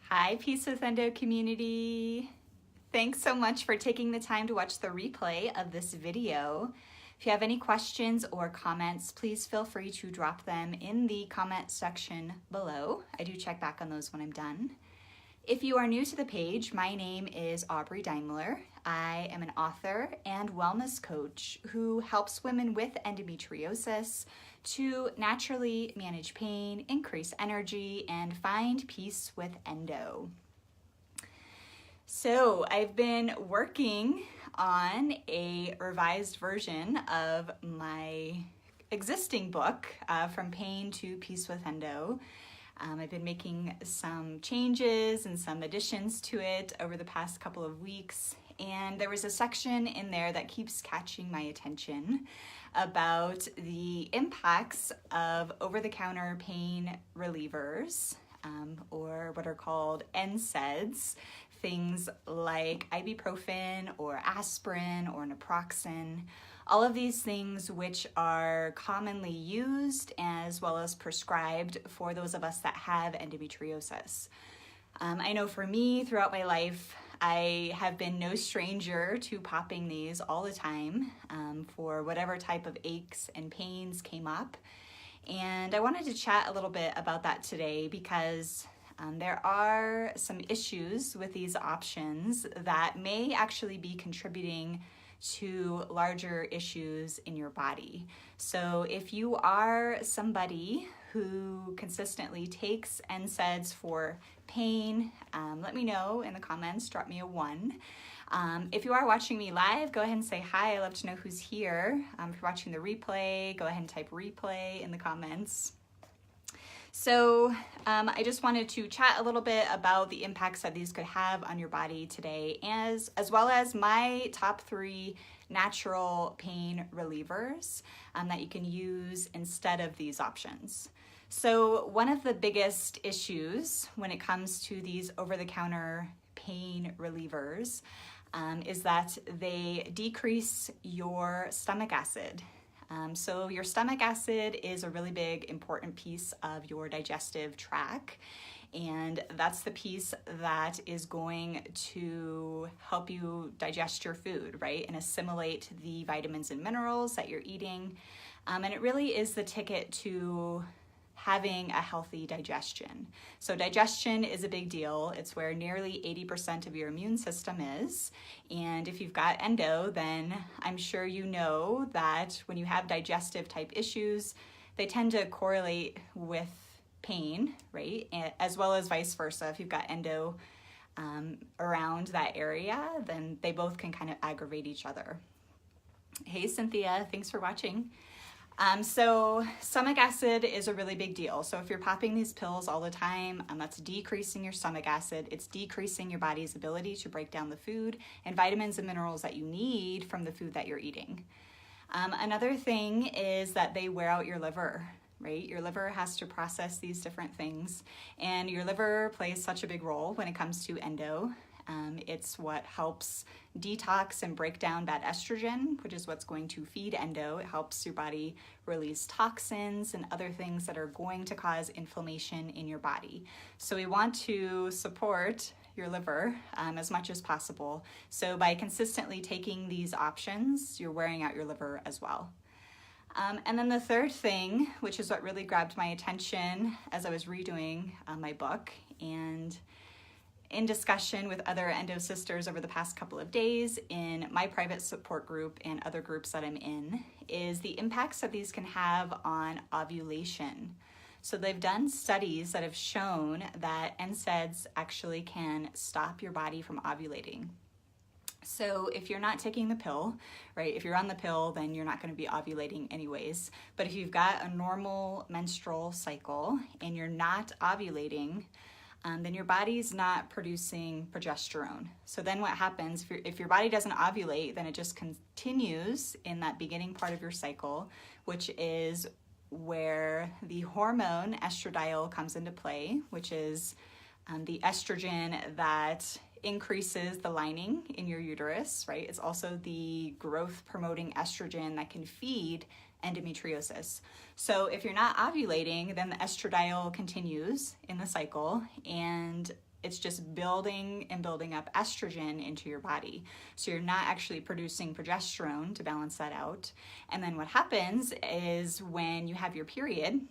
Hi, Peace with Endo community. Thanks so much for taking the time to watch the replay of this video. If you have any questions or comments, please feel free to drop them in the comment section below. I do check back on those when I'm done. If you are new to the page, my name is Aubrey Daimler. I am an author and wellness coach who helps women with endometriosis to naturally manage pain, increase energy, and find peace with endo. So I've been working on a revised version of my existing book, From Pain to Peace with Endo. I've been making some changes and some additions to it over the past couple of weeks, and there was a section in there that keeps catching my attention about the impacts of over-the-counter pain relievers, or what are called NSAIDs, things like ibuprofen or aspirin or naproxen. All of these things which are commonly used as well as prescribed for those of us that have endometriosis. I know for me, throughout my life, I have been no stranger to popping these all the time for whatever type of aches and pains came up. And I wanted to chat a little bit about that today because there are some issues with these options that may actually be contributing to larger issues in your body. So if you are somebody who consistently takes NSAIDs for pain, let me know in the comments, drop me a 1. If you are watching me live, go ahead and say hi. I love to know who's here. If you're watching the replay, go ahead and type replay in the comments. So I just wanted to chat a little bit about the impacts that these could have on your body today, as well as my top 3 natural pain relievers that you can use instead of these options. So one of the biggest issues when it comes to these over-the-counter pain relievers is that they decrease your stomach acid. So your stomach acid is a really big important piece of your digestive tract, and that's the piece that is going to help you digest your food, right, and assimilate the vitamins and minerals that you're eating. And it really is the ticket to having a healthy digestion. So digestion is a big deal. It's where nearly 80% of your immune system is. And if you've got endo, then I'm sure you know that when you have digestive type issues, they tend to correlate with pain, right? As well as vice versa. If you've got endo around that area, then they both can kind of aggravate each other. Hey, Cynthia, thanks for watching. So stomach acid is a really big deal. So if you're popping these pills all the time, that's decreasing your stomach acid. It's decreasing your body's ability to break down the food and vitamins and minerals that you need from the food that you're eating. Another thing is that they wear out your liver, right? Your liver has to process these different things, and your liver plays such a big role when it comes to endo. It's what helps detox and break down bad estrogen, which is what's going to feed endo. It helps your body release toxins and other things that are going to cause inflammation in your body. So we want to support your liver as much as possible. So by consistently taking these options, you're wearing out your liver as well. And then the third thing, which is what really grabbed my attention as I was redoing my book and in discussion with other endo sisters over the past couple of days in my private support group and other groups that I'm in, is the impacts that these can have on ovulation. So they've done studies that have shown that NSAIDs actually can stop your body from ovulating. So if you're not taking the pill, right, if you're on the pill, then you're not going to be ovulating anyways. But if you've got a normal menstrual cycle and you're not ovulating, then your body's not producing progesterone. So then what happens, if your body doesn't ovulate, then it just continues in that beginning part of your cycle, which is where the hormone estradiol comes into play, which is the estrogen that increases the lining in your uterus, right? It's also the growth promoting estrogen that can feed endometriosis. So if you're not ovulating, then the estradiol continues in the cycle, and it's just building and building up estrogen into your body. So you're not actually producing progesterone to balance that out. And then what happens is when you have your period,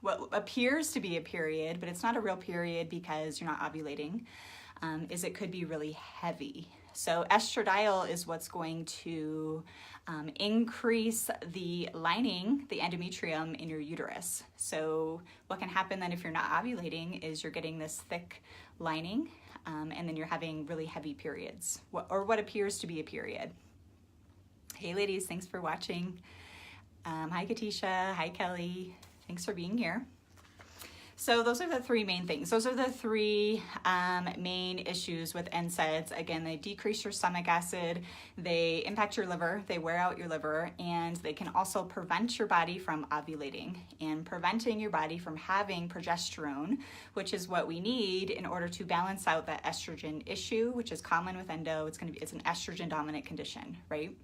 what appears to be a period, but it's not a real period because you're not ovulating, is it could be really heavy. So estradiol is what's going to increase the lining, the endometrium in your uterus. So what can happen then if you're not ovulating is you're getting this thick lining, and then you're having really heavy periods, or what appears to be a period. Hey ladies, thanks for watching. Hi Katisha, hi Kelly, thanks for being here. So those are the three main things. Those are the three main issues with NSAIDs. Again, they decrease your stomach acid, they impact your liver, they wear out your liver, and they can also prevent your body from ovulating and preventing your body from having progesterone, which is what we need in order to balance out that estrogen issue, which is common with endo. It's an estrogen dominant condition, right?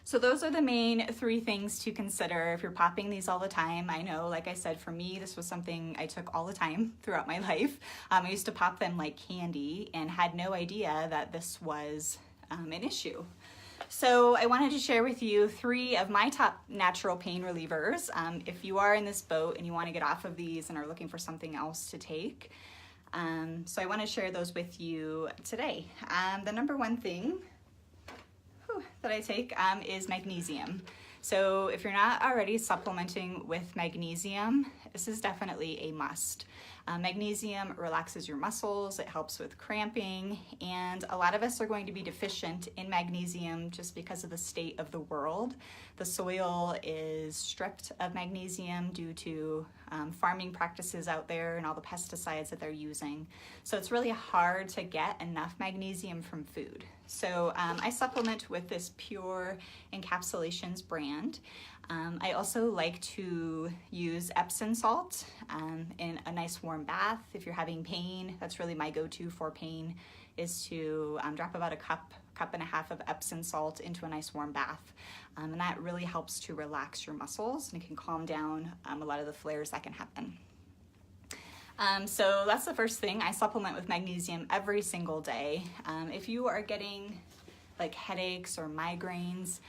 So those are the main three things to consider if you're popping these all the time. I know, like I said, for me, this was something I took all the time throughout my life. I used to pop them like candy and had no idea that this was an issue. So I wanted to share with you three of my top natural pain relievers. If you are in this boat and you want to get off of these and are looking for something else to take. So I want to share those with you today. The number one thing that I take is magnesium. So if you're not already supplementing with magnesium, this is definitely a must. Magnesium relaxes your muscles, it helps with cramping, and a lot of us are going to be deficient in magnesium just because of the state of the world. The soil is stripped of magnesium due to farming practices out there and all the pesticides that they're using. So it's really hard to get enough magnesium from food. So I supplement with this Pure Encapsulations brand. I also like to use Epsom salt in a nice warm bath. If you're having pain, that's really my go-to for pain, is to drop about a cup and a half of Epsom salt into a nice warm bath. And that really helps to relax your muscles, and it can calm down a lot of the flares that can happen. So that's the first thing. I supplement with magnesium every single day. If you are getting like headaches or migraines,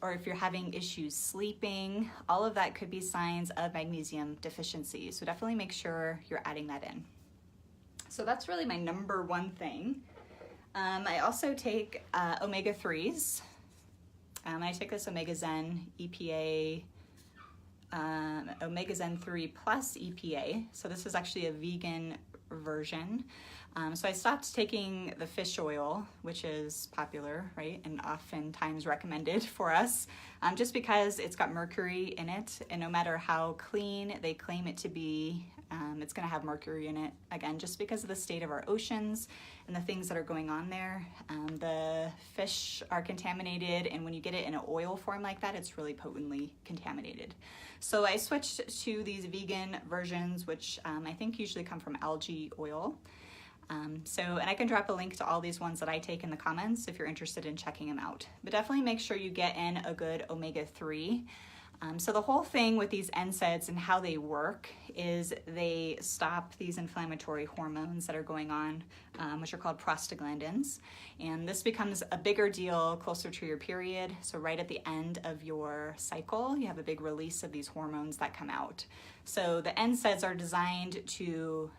or if you're having issues sleeping, all of that could be signs of magnesium deficiency. So definitely make sure you're adding that in. So that's really my number one thing. I also take omega-3s. I take this Omega Zen EPA, Omega Zen 3 plus EPA. So this is actually a vegan version. So I stopped taking the fish oil, which is popular, right, and oftentimes recommended for us, just because it's got mercury in it, and no matter how clean they claim it to be, it's going to have mercury in it, again, just because of the state of our oceans and the things that are going on there. The fish are contaminated, and when you get it in an oil form like that, it's really potently contaminated. So I switched to these vegan versions, which I think usually come from algae oil. And I can drop a link to all these ones that I take in the comments if you're interested in checking them out. But definitely make sure you get in a good omega-3. So the whole thing with these NSAIDs and how they work is they stop these inflammatory hormones that are going on, which are called prostaglandins. And this becomes a bigger deal closer to your period. So right at the end of your cycle, you have a big release of these hormones that come out. So the NSAIDs are designed to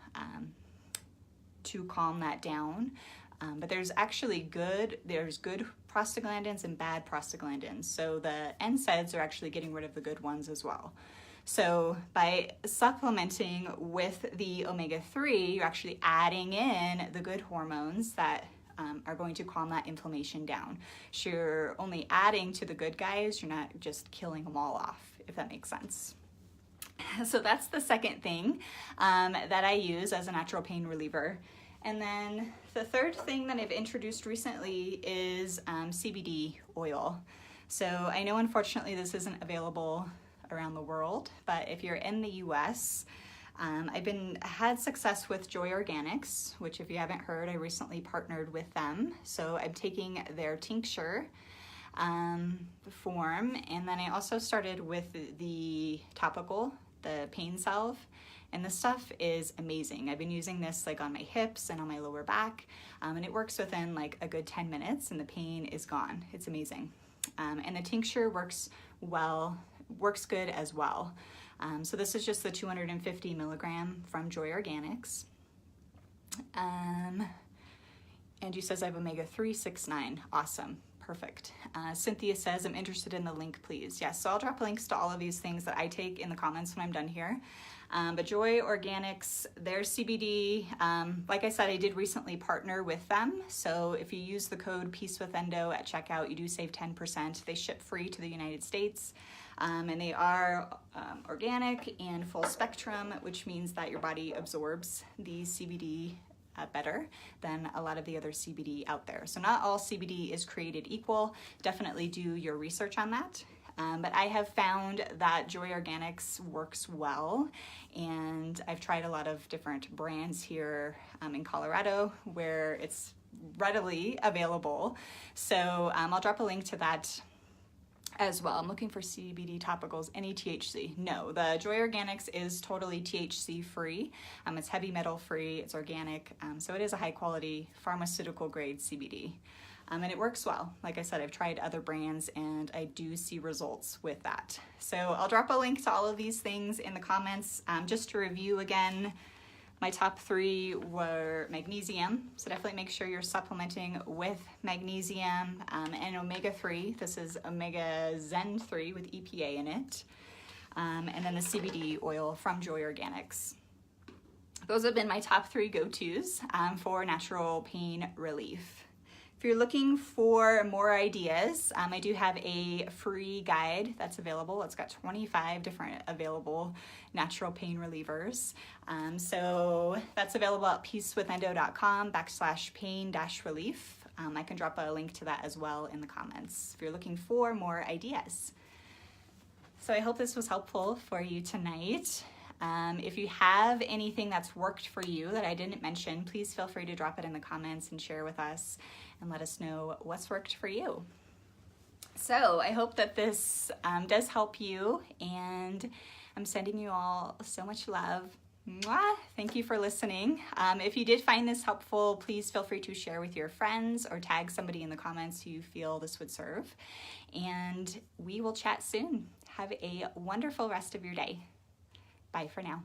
calm that down. But there's good prostaglandins and bad prostaglandins. So the NSAIDs are actually getting rid of the good ones as well. So by supplementing with the omega-3, you're actually adding in the good hormones that are going to calm that inflammation down. So you're only adding to the good guys, you're not just killing them all off, if that makes sense. So that's the second thing that I use as a natural pain reliever. And then the third thing that I've introduced recently is CBD oil. So I know unfortunately this isn't available around the world, but if you're in the US, I've had success with Joy Organics, which if you haven't heard, I recently partnered with them. So I'm taking their tincture form, and then I also started with the topical, the pain salve, And this stuff is amazing. I've been using this like on my hips and on my lower back, and it works within like a good 10 minutes and the pain is gone. It's amazing. And the tincture works good as well. So this is just the 250 milligram from Joy Organics. Angie says I have omega-3, 6, 9. Awesome. Perfect. Cynthia says, I'm interested in the link, please. Yes, so I'll drop links to all of these things that I take in the comments when I'm done here. But Joy Organics, their CBD, like I said, I did recently partner with them. So if you use the code PeaceWithEndo at checkout, you do save 10%. They ship free to the United States. And they are organic and full spectrum, which means that your body absorbs the CBD better than a lot of the other CBD out there. So not all CBD is created equal. Definitely do your research on that. But I have found that Joy Organics works well, and I've tried a lot of different brands here in Colorado where it's readily available. So I'll drop a link to that as well. I'm looking for CBD topicals, any THC. No, the Joy Organics is totally THC free. It's heavy metal free, it's organic, so it is a high quality pharmaceutical grade CBD. And it works well. Like I said, I've tried other brands and I do see results with that. So I'll drop a link to all of these things in the comments. Just to review again, my top 3 were magnesium, so definitely make sure you're supplementing with magnesium and omega-3. This is Omega Zen 3 with EPA in it. And then the CBD oil from Joy Organics. Those have been my top 3 go-tos for natural pain relief. If you're looking for more ideas, I do have a free guide that's available. It's got 25 different available natural pain relievers. So that's available at peacewithendo.com/pain-relief. I can drop a link to that as well in the comments if you're looking for more ideas. So I hope this was helpful for you tonight. If you have anything that's worked for you that I didn't mention, please feel free to drop it in the comments and share with us and let us know what's worked for you. So I hope that this does help you, and I'm sending you all so much love. Mwah! Thank you for listening. If you did find this helpful, please feel free to share with your friends or tag somebody in the comments who you feel this would serve. And we will chat soon. Have a wonderful rest of your day. Bye for now.